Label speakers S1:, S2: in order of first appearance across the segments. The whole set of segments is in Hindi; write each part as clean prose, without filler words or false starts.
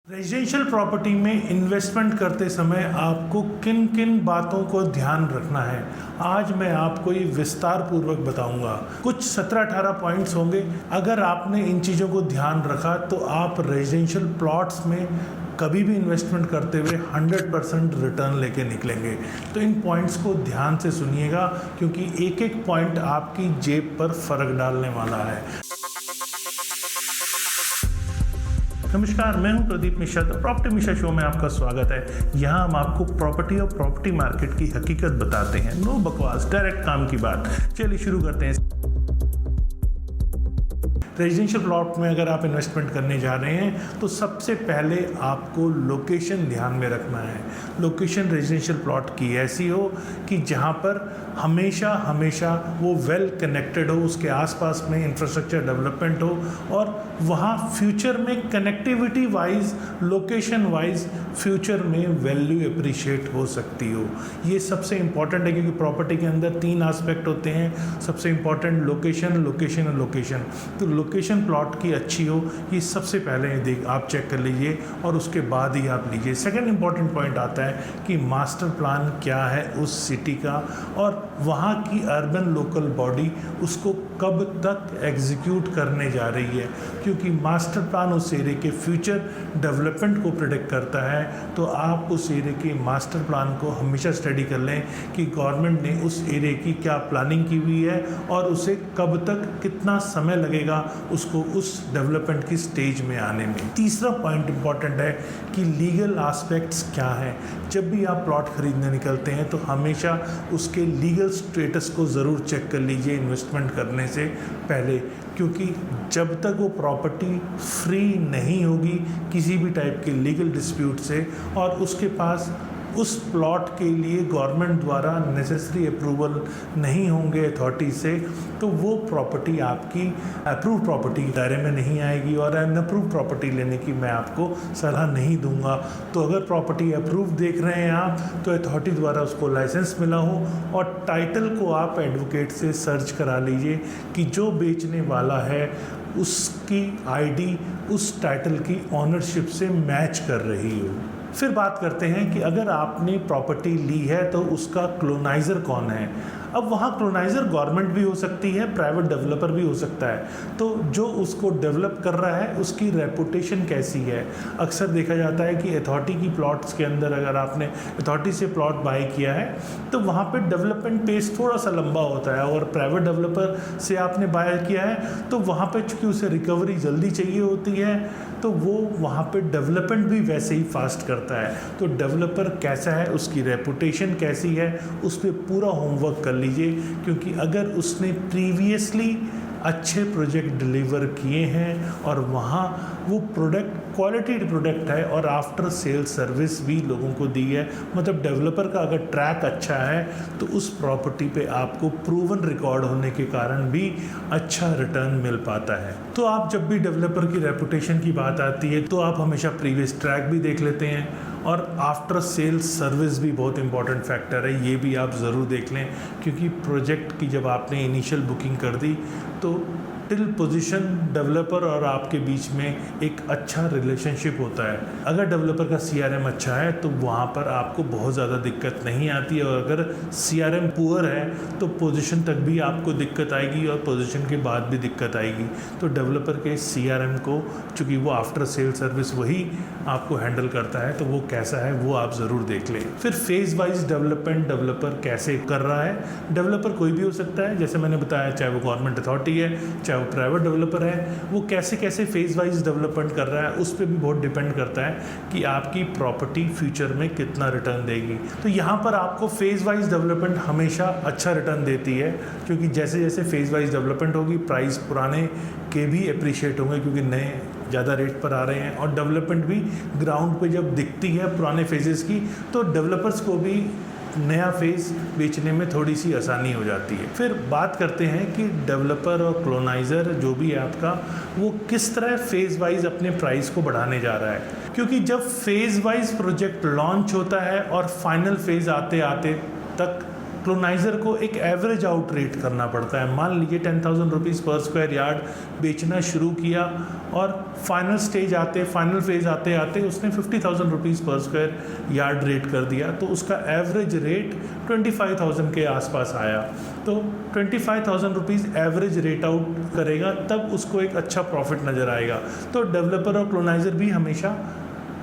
S1: रेजिडेंशियल प्रॉपर्टी में इन्वेस्टमेंट करते समय आपको किन किन बातों को ध्यान रखना है, आज मैं आपको ये विस्तार पूर्वक बताऊंगा। कुछ 17-18 पॉइंट्स होंगे। अगर आपने इन चीज़ों को ध्यान रखा तो आप रेजिडेंशियल प्लॉट्स में कभी भी इन्वेस्टमेंट करते हुए 100% रिटर्न लेके निकलेंगे। तो इन पॉइंट्स को ध्यान से सुनिएगा, क्योंकि एक एक पॉइंट आपकी जेब पर फर्क डालने वाला है। नमस्कार, मैं हूं प्रदीप मिश्रा। तो प्रॉपर्टी मिश्रा शो में आपका स्वागत है। यहां हम आपको प्रॉपर्टी और प्रॉपर्टी मार्केट की हकीकत बताते हैं। नो बकवास, डायरेक्ट काम की बात। चलिए शुरू करते हैं। रेजिडेंशियल प्लॉट में अगर आप इन्वेस्टमेंट करने जा रहे हैं तो सबसे पहले आपको लोकेशन ध्यान में रखना है। लोकेशन रेजिडेंशियल प्लॉट की ऐसी हो कि जहां पर हमेशा वो वेल कनेक्टेड हो, उसके आसपास में इंफ्रास्ट्रक्चर डेवलपमेंट हो और वहां फ्यूचर में connectivity wise, location wise future में वैल्यू अप्रिशिएट हो सकती हो। ये सबसे इंपॉर्टेंट है, क्योंकि प्रॉपर्टी के अंदर 3 एस्पेक्ट होते हैं। सबसे इंपॉर्टेंट लोकेशन, लोकेशन और लोकेशन। तो लोकेशन प्लॉट की अच्छी हो, ये सबसे पहले आप चेक कर लीजिए और उसके बाद ही आप लीजिए। सेकंड इंपॉर्टेंट पॉइंट आता है कि मास्टर प्लान क्या है उस सिटी का, और वहाँ की अर्बन लोकल बॉडी उसको कब तक एग्जीक्यूट करने जा रही है, क्योंकि मास्टर प्लान उस एरिया के फ्यूचर डेवलपमेंट को प्रेडिक्ट करता है। तो आप उस एरिया के मास्टर प्लान को हमेशा स्टडी कर लें कि गवर्नमेंट ने उस एरिया की क्या प्लानिंग की हुई है और उसे कब तक कितना समय लगेगा उसको उस डेवलपमेंट की स्टेज में आने में। तीसरा पॉइंट इंपॉर्टेंट है कि लीगल एस्पेक्ट्स क्या हैं। जब भी आप प्लॉट खरीदने निकलते हैं तो हमेशा उसके लीगल स्टेटस को ज़रूर चेक कर लीजिए इन्वेस्टमेंट करने से पहले, क्योंकि जब तक वो प्रॉपर्टी फ्री नहीं होगी किसी भी टाइप के लीगल डिस्प्यूट से और उसके पास उस प्लॉट के लिए गवर्नमेंट द्वारा नेसेसरी अप्रूवल नहीं होंगे अथॉरिटी से, तो वो प्रॉपर्टी आपकी अप्रूव प्रॉपर्टी के दायरे में नहीं आएगी। और अनअप्रूव प्रॉपर्टी लेने की मैं आपको सलाह नहीं दूंगा। तो अगर प्रॉपर्टी अप्रूव देख रहे हैं आप, तो अथॉरिटी द्वारा उसको लाइसेंस मिला हो, और टाइटल को आप एडवोकेट से सर्च करा लीजिए कि जो बेचने वाला है उसकी आईडी उस टाइटल की ऑनरशिप से मैच कर रही हो। फिर बात करते हैं कि अगर आपने प्रॉपर्टी ली है तो उसका क्लोनाइज़र कौन है। अब वहाँ क्लोनाइज़र गवर्नमेंट भी हो सकती है, प्राइवेट डेवलपर भी हो सकता है। तो जो उसको डेवलप कर रहा है उसकी रेपुटेशन कैसी है। अक्सर देखा जाता है कि अथॉरिटी की प्लॉट्स के अंदर अगर आपने अथॉरिटी से प्लॉट बाय किया है तो वहाँ पे डेवलपमेंट पेस थोड़ा सा लंबा होता है, और प्राइवेट डेवलपर से आपने बाय किया है तो वहाँ पे चूँकि उसे रिकवरी जल्दी चाहिए होती है तो वो वहाँ पे डेवलपमेंट भी वैसे ही फास्ट करता है। तो डेवलपर कैसा है, उसकी रेपुटेशन कैसी है, उस पर पूरा होमवर्क कर लीजिए, क्योंकि अगर उसने प्रीवियसली अच्छे प्रोजेक्ट डिलीवर किए हैं और वहाँ वो प्रोडक्ट क्वालिटी प्रोडक्ट है और आफ्टर सेल सर्विस भी लोगों को दी है, मतलब डेवलपर का अगर ट्रैक अच्छा है तो उस प्रॉपर्टी पे आपको प्रूवन रिकॉर्ड होने के कारण भी अच्छा रिटर्न मिल पाता है। तो आप जब भी डेवलपर की रेपुटेशन की बात आती है तो आप हमेशा प्रीवियस ट्रैक भी देख लेते हैं, और आफ्टर सेल सर्विस भी बहुत इंपॉर्टेंट फैक्टर है, ये भी आप ज़रूर देख लें, क्योंकि प्रोजेक्ट की जब आपने इनिशियल बुकिंग कर दी तो टिल पोजीशन डेवलपर और आपके बीच में एक अच्छा रिलेशनशिप होता है। अगर डेवलपर का CRM अच्छा है तो वहाँ पर आपको बहुत ज़्यादा दिक्कत नहीं आती है, और अगर CRM पुअर है तो पोजीशन तक भी आपको दिक्कत आएगी और पोजीशन के बाद भी दिक्कत आएगी। तो डेवलपर के CRM को, चूँकि वो आफ्टर सेल सर्विस वही आपको हैंडल करता है, तो वो कैसा है वो आप ज़रूर देख लें। फिर फेज़ वाइज डेवलपमेंट डेवलपर कैसे कर रहा है। डेवलपर कोई भी हो सकता है, जैसे मैंने बताया, चाहे वो गवर्नमेंट अथॉरिटी है, चाहे वो प्राइवेट डेवलपर है, वो कैसे कैसे फेज़ वाइज डेवलपमेंट कर रहा है उस पर भी बहुत डिपेंड करता है कि आपकी प्रॉपर्टी फ्यूचर में कितना रिटर्न देगी। तो यहाँ पर आपको फेज़ वाइज डेवलपमेंट हमेशा अच्छा रिटर्न देती है, क्योंकि जैसे जैसे फेज़ वाइज डेवलपमेंट होगी प्राइस पुराने के भी अप्रिशिएट होंगे, क्योंकि नए ज़्यादा रेट पर आ रहे हैं, और डेवलपमेंट भी ग्राउंड पे जब दिखती है पुराने फेजेस की तो डेवलपर्स को भी नया फेज़ बेचने में थोड़ी सी आसानी हो जाती है। फिर बात करते हैं कि डेवलपर और क्लोनाइज़र जो भी है आपका, वो किस तरह फेज़ वाइज अपने प्राइस को बढ़ाने जा रहा है, क्योंकि जब फेज़ वाइज प्रोजेक्ट लॉन्च होता है और फाइनल फेज़ आते आते तक क्लोनाइज़र को एक एवरेज आउट रेट करना पड़ता है। मान लीजिए 10,000 रुपीज़ पर स्क्वायर यार्ड बेचना शुरू किया और फाइनल फेज आते आते उसने 50,000 रुपीज़ पर स्क्वायर यार्ड रेट कर दिया, तो उसका एवरेज रेट 25,000 के आसपास आया। तो 25,000 रुपीज़ एवरेज रेट आउट करेगा, तब उसको एक अच्छा प्रॉफिट नज़र आएगा। तो डेवलपर और क्लोनाइज़र भी हमेशा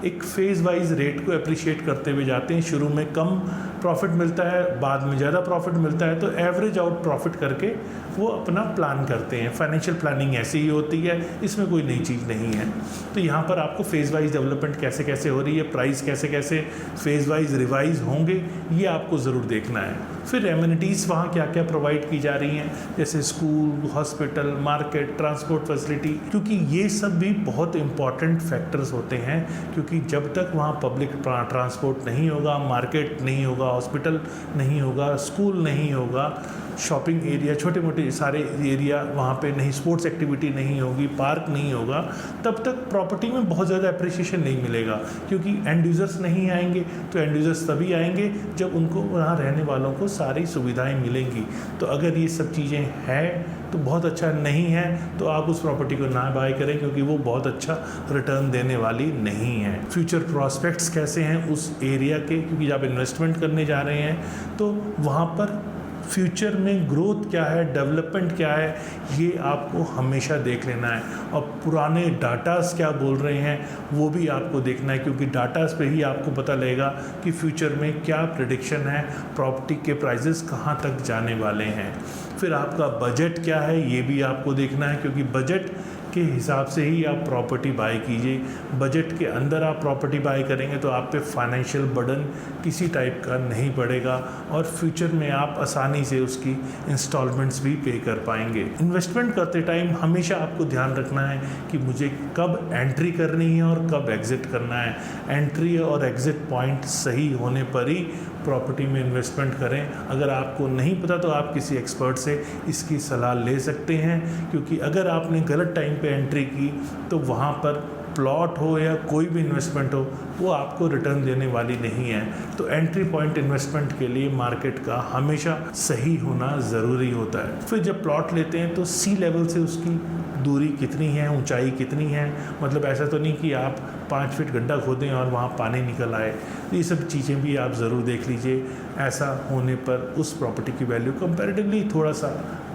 S1: एक फेज़ वाइज रेट को अप्रिशिएट करते हुए जाते हैं। शुरू में कम प्रॉफिट मिलता है, बाद में ज़्यादा प्रॉफिट मिलता है, तो एवरेज आउट प्रॉफिट करके वो अपना प्लान करते हैं। फाइनेंशियल प्लानिंग ऐसी ही होती है, इसमें कोई नई चीज़ नहीं है। तो यहाँ पर आपको फेज़ वाइज डेवलपमेंट कैसे कैसे हो रही है, प्राइस कैसे कैसे फेज़ वाइज रिवाइज होंगे, ये आपको ज़रूर देखना है। फिर एमिनिटीज़ वहाँ क्या क्या प्रोवाइड की जा रही हैं, जैसे school, hospital, market, transport facility, क्योंकि ये सब भी बहुत इंपॉर्टेंट फैक्टर्स होते हैं। क्योंकि जब तक वहाँ पब्लिक ट्रांसपोर्ट नहीं होगा, मार्केट नहीं होगा, हॉस्पिटल नहीं होगा, स्कूल नहीं होगा, शॉपिंग एरिया, छोटे मोटे सारे एरिया वहाँ पे नहीं, स्पोर्ट्स एक्टिविटी नहीं होगी, पार्क नहीं होगा, तब तक प्रॉपर्टी में बहुत ज़्यादा अप्रिशिएशन नहीं मिलेगा। क्योंकि एंड यूज़र्स नहीं आएंगे, तो एंड यूज़र्स तभी आएंगे जब उनको वहाँ रहने वालों को सारी सुविधाएं मिलेंगी। तो अगर ये सब चीज़ें हैं तो बहुत अच्छा, नहीं है तो आप उस प्रॉपर्टी को ना बाय करें, क्योंकि वो बहुत अच्छा रिटर्न देने वाली नहीं है। फ्यूचर प्रॉस्पेक्ट्स कैसे हैं उस एरिया के, क्योंकि जब इंवेस्टमेंट करने जा रहे हैं तो वहाँ पर फ्यूचर में ग्रोथ क्या है, डेवलपमेंट क्या है, ये आपको हमेशा देख लेना है। और पुराने डाटास क्या बोल रहे हैं वो भी आपको देखना है, क्योंकि डाटास पे ही आपको पता लगेगा कि फ्यूचर में क्या प्रेडिक्शन है, प्रॉपर्टी के प्राइसेस कहाँ तक जाने वाले हैं। फिर आपका बजट क्या है, ये भी आपको देखना है, क्योंकि बजट के हिसाब से ही आप प्रॉपर्टी बाय कीजिए। बजट के अंदर आप प्रॉपर्टी बाय करेंगे तो आप पे फाइनेंशियल बर्डन किसी टाइप का नहीं पड़ेगा, और फ्यूचर में आप आसानी से उसकी इंस्टॉलमेंट्स भी पे कर पाएंगे। इन्वेस्टमेंट करते टाइम हमेशा आपको ध्यान रखना है कि मुझे कब एंट्री करनी है और कब एग्ज़िट करना है। एंट्री और एग्ज़िट पॉइंट सही होने पर ही प्रॉपर्टी में इन्वेस्टमेंट करें। अगर आपको नहीं पता तो आप किसी एक्सपर्ट से इसकी सलाह ले सकते हैं, क्योंकि अगर आपने गलत टाइम पे एंट्री की तो वहाँ पर प्लॉट हो या कोई भी इन्वेस्टमेंट हो, वो आपको रिटर्न देने वाली नहीं है। तो एंट्री पॉइंट इन्वेस्टमेंट के लिए मार्केट का हमेशा सही होना ज़रूरी होता है। फिर जब प्लॉट लेते हैं तो सी लेवल से उसकी दूरी कितनी है, ऊंचाई कितनी है, मतलब ऐसा तो नहीं कि आप 5 फीट गड्ढा खोदें और वहाँ पानी निकल आए। ये सब चीज़ें भी आप ज़रूर देख लीजिए। ऐसा होने पर उस प्रॉपर्टी की वैल्यू कंपैरेटिवली थोड़ा सा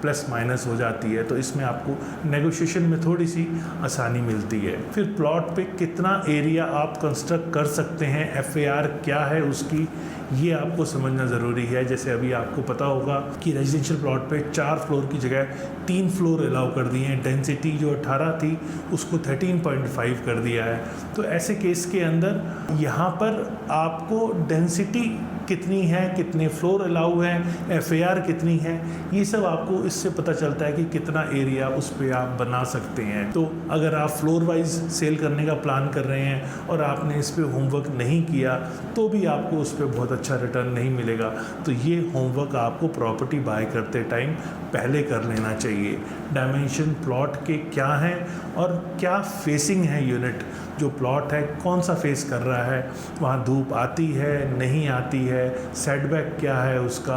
S1: प्लस माइनस हो जाती है, तो इसमें आपको नेगोशिएशन में थोड़ी सी आसानी मिलती है। फिर प्लॉट पे कितना एरिया आप कंस्ट्रक्ट कर सकते हैं, FAR क्या है उसकी, ये आपको समझना ज़रूरी है। जैसे अभी आपको पता होगा कि रेजिडेंशियल प्लॉट पे 4 फ्लोर की जगह 3 फ्लोर अलाउ कर दिए हैं। डेंसिटी जो 18 थी उसको 13.5 कर दिया है। तो ऐसे केस के अंदर यहाँ पर आपको डेंसिटी कितनी है, कितने फ्लोर अलाउ हैं, FAR कितनी है, ये सब आपको इससे पता चलता है कि कितना एरिया उस पर आप बना सकते हैं। तो अगर आप फ्लोर वाइज सेल करने का प्लान कर रहे हैं और आपने इस पर होमवर्क नहीं किया तो भी आपको उस पर बहुत अच्छा रिटर्न नहीं मिलेगा। तो ये होमवर्क आपको प्रॉपर्टी बाय करते टाइम पहले कर लेना चाहिए। डायमेंशन प्लॉट के क्या हैं और क्या फेसिंग है यूनिट, जो प्लॉट है कौन सा फेस कर रहा है, वहाँ धूप आती है नहीं आती है, सेटबैक क्या है उसका,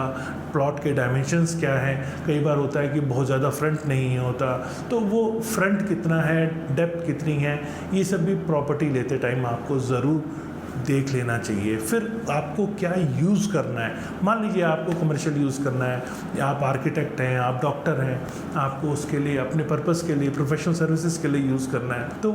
S1: प्लॉट के डायमेंशंस क्या हैं। कई बार होता है कि बहुत ज़्यादा फ्रंट नहीं होता, तो वो फ्रंट कितना है, डेप्थ कितनी है, ये सब भी प्रॉपर्टी लेते टाइम आपको ज़रूर देख लेना चाहिए। फिर आपको क्या यूज़ करना है, मान लीजिए आपको कमर्शियल यूज़ करना है, या आप आर्किटेक्ट हैं, आप डॉक्टर हैं, आपको उसके लिए अपने पर्पस के लिए प्रोफेशनल सर्विसेज के लिए यूज़ करना है, तो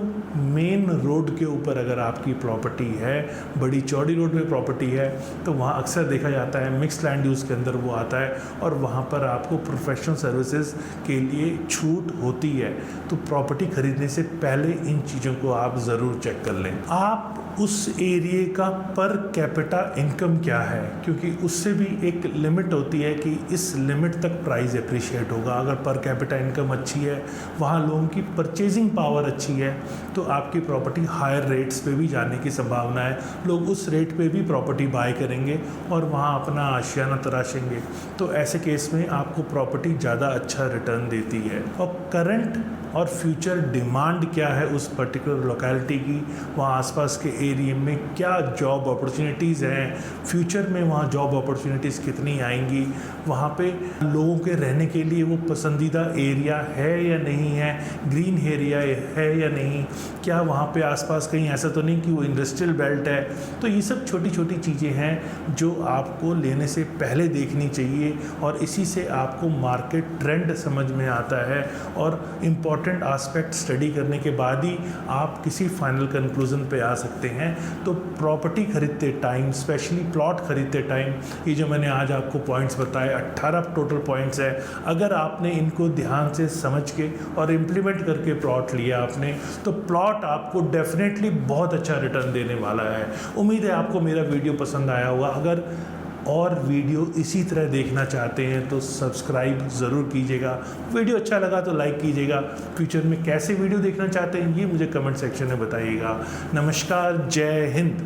S1: मेन रोड के ऊपर अगर आपकी प्रॉपर्टी है, बड़ी चौड़ी रोड में प्रॉपर्टी है, तो वहाँ अक्सर देखा जाता है मिक्स लैंड यूज़ के अंदर वो आता है, और वहाँ पर आपको प्रोफेशनल सर्विसेज के लिए छूट होती है। तो प्रॉपर्टी खरीदने से पहले इन चीज़ों को आप ज़रूर चेक कर लें। आप उस एरिए का पर कैपिटा इनकम क्या है, क्योंकि उससे भी एक लिमिट होती है कि इस लिमिट तक प्राइस अप्रिशिएट होगा। अगर पर कैपिटा इनकम अच्छी है, वहाँ लोगों की परचेजिंग पावर अच्छी है, तो आपकी प्रॉपर्टी हायर रेट्स पे भी जाने की संभावना है। लोग उस रेट पे भी प्रॉपर्टी बाय करेंगे और वहाँ अपना आशियाना तराशेंगे। तो ऐसे केस में आपको प्रॉपर्टी ज़्यादा अच्छा रिटर्न देती है। और करंट और फ्यूचर डिमांड क्या है उस पर्टिकुलर लोकेलिटी की, वहाँ आसपास के एरिया में क्या जॉब अपॉर्चुनिटीज़ हैं, फ्यूचर में वहाँ जॉब अपॉर्चुनिटीज़ कितनी आएंगी, वहाँ पे लोगों के रहने के लिए वो पसंदीदा एरिया है या नहीं है, ग्रीन एरिया है या नहीं, क्या वहाँ पे आसपास कहीं ऐसा तो नहीं कि वो इंडस्ट्रियल बेल्ट है। तो ये सब छोटी छोटी चीज़ें हैं जो आपको लेने से पहले देखनी चाहिए और इसी से आपको मार्केट ट्रेंड समझ में आता है और इम्पॉर्टेंट आस्पेक्ट स्टडी करने के बाद ही आप किसी फाइनल कंक्लूजन पे आ सकते हैं। तो प्रॉपर्टी खरीदते टाइम, स्पेशली प्लॉट खरीदते टाइम, ये जो मैंने आज आपको पॉइंट्स बताए 18 टोटल पॉइंट्स है, अगर आपने इनको ध्यान से समझ के और इम्प्लीमेंट करके प्लॉट लिया आपने, तो प्लॉट आपको डेफिनेटली बहुत अच्छा रिटर्न देने वाला है। उम्मीद है आपको मेरा वीडियो पसंद आया होगा। अगर और वीडियो इसी तरह देखना चाहते हैं तो सब्सक्राइब ज़रूर कीजिएगा। वीडियो अच्छा लगा तो लाइक कीजिएगा। फ्यूचर में कैसे वीडियो देखना चाहते हैं ये मुझे कमेंट सेक्शन में बताइएगा। नमस्कार, जय हिंद।